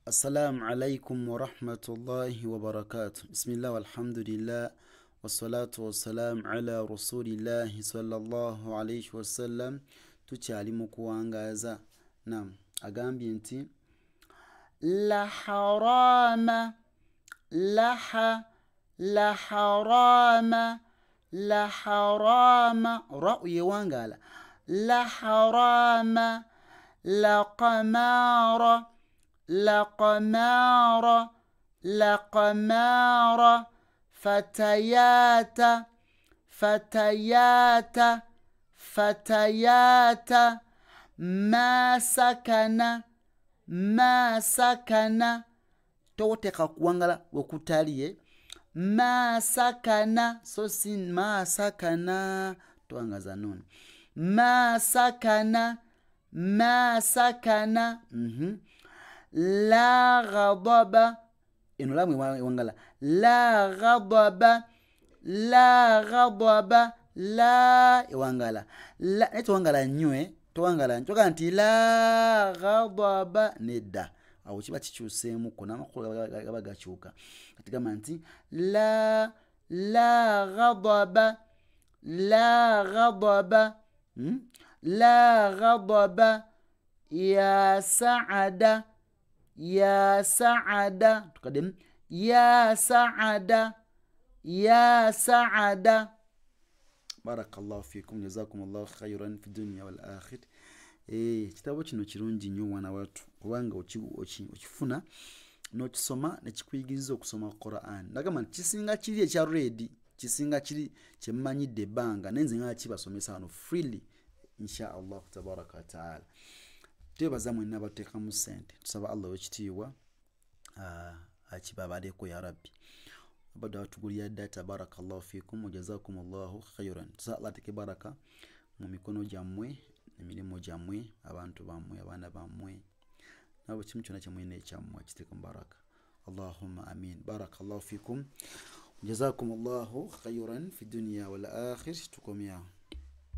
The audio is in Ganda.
Assalamu alaikum wa rahmatullahi wa barakatuh. Bismillah walhamdulillah wassalatu wassalamu ala rasulillahi sallallahu alayhi wasallam. Tukyali mu kuwangaza. Naam, agambye nti la harama la harama ra uyewangala la harama la qamara la qamara fatayata ma sakana toteka kuwangala wekutaliye ma sakana so sin ma sakana twangaza nuni ma sakana la ghadaba ino lamwe wangala la ghadaba la wangala la eto wangala nywe to wangala ntoka nti la ghadaba nedda awo kiba kikyuseemu kona makulu gabagakyuka katika manti la ghadaba la ghadaba ya saada tukadem ya saada barakallahu fikum jazakumullahu khairan fi dunya wal akhir. Kitabo kino kirungi nnyo mwana watu kubanga okifuna n'okisoma nekikuyigiriza okusoma Quran. Ndagamba kisinga kiri ekya ready, kisinga kiri kyemmanyidde ebbanga nenze nga kibasomesa wano freely insha Allah tabaraka wa taala. Twebaza mwenna abateekamu ssente, tusaba Allah wekitiibwa akibabaleko ya rabbi. Abadde batugulira data barakallahu fikum wa jazakumullahu khairan. Tusaba Allah ateke baraka mu mikono gyammwe emirimu gyammwe abantu bammwe abaana bammwe nabo kimu kyonna kyemulina ekyammwe akiteeka baraka. Allahumma amin. Barakallahu fikum jazakumullahu khairan fi dunya wal akhir. Tukomya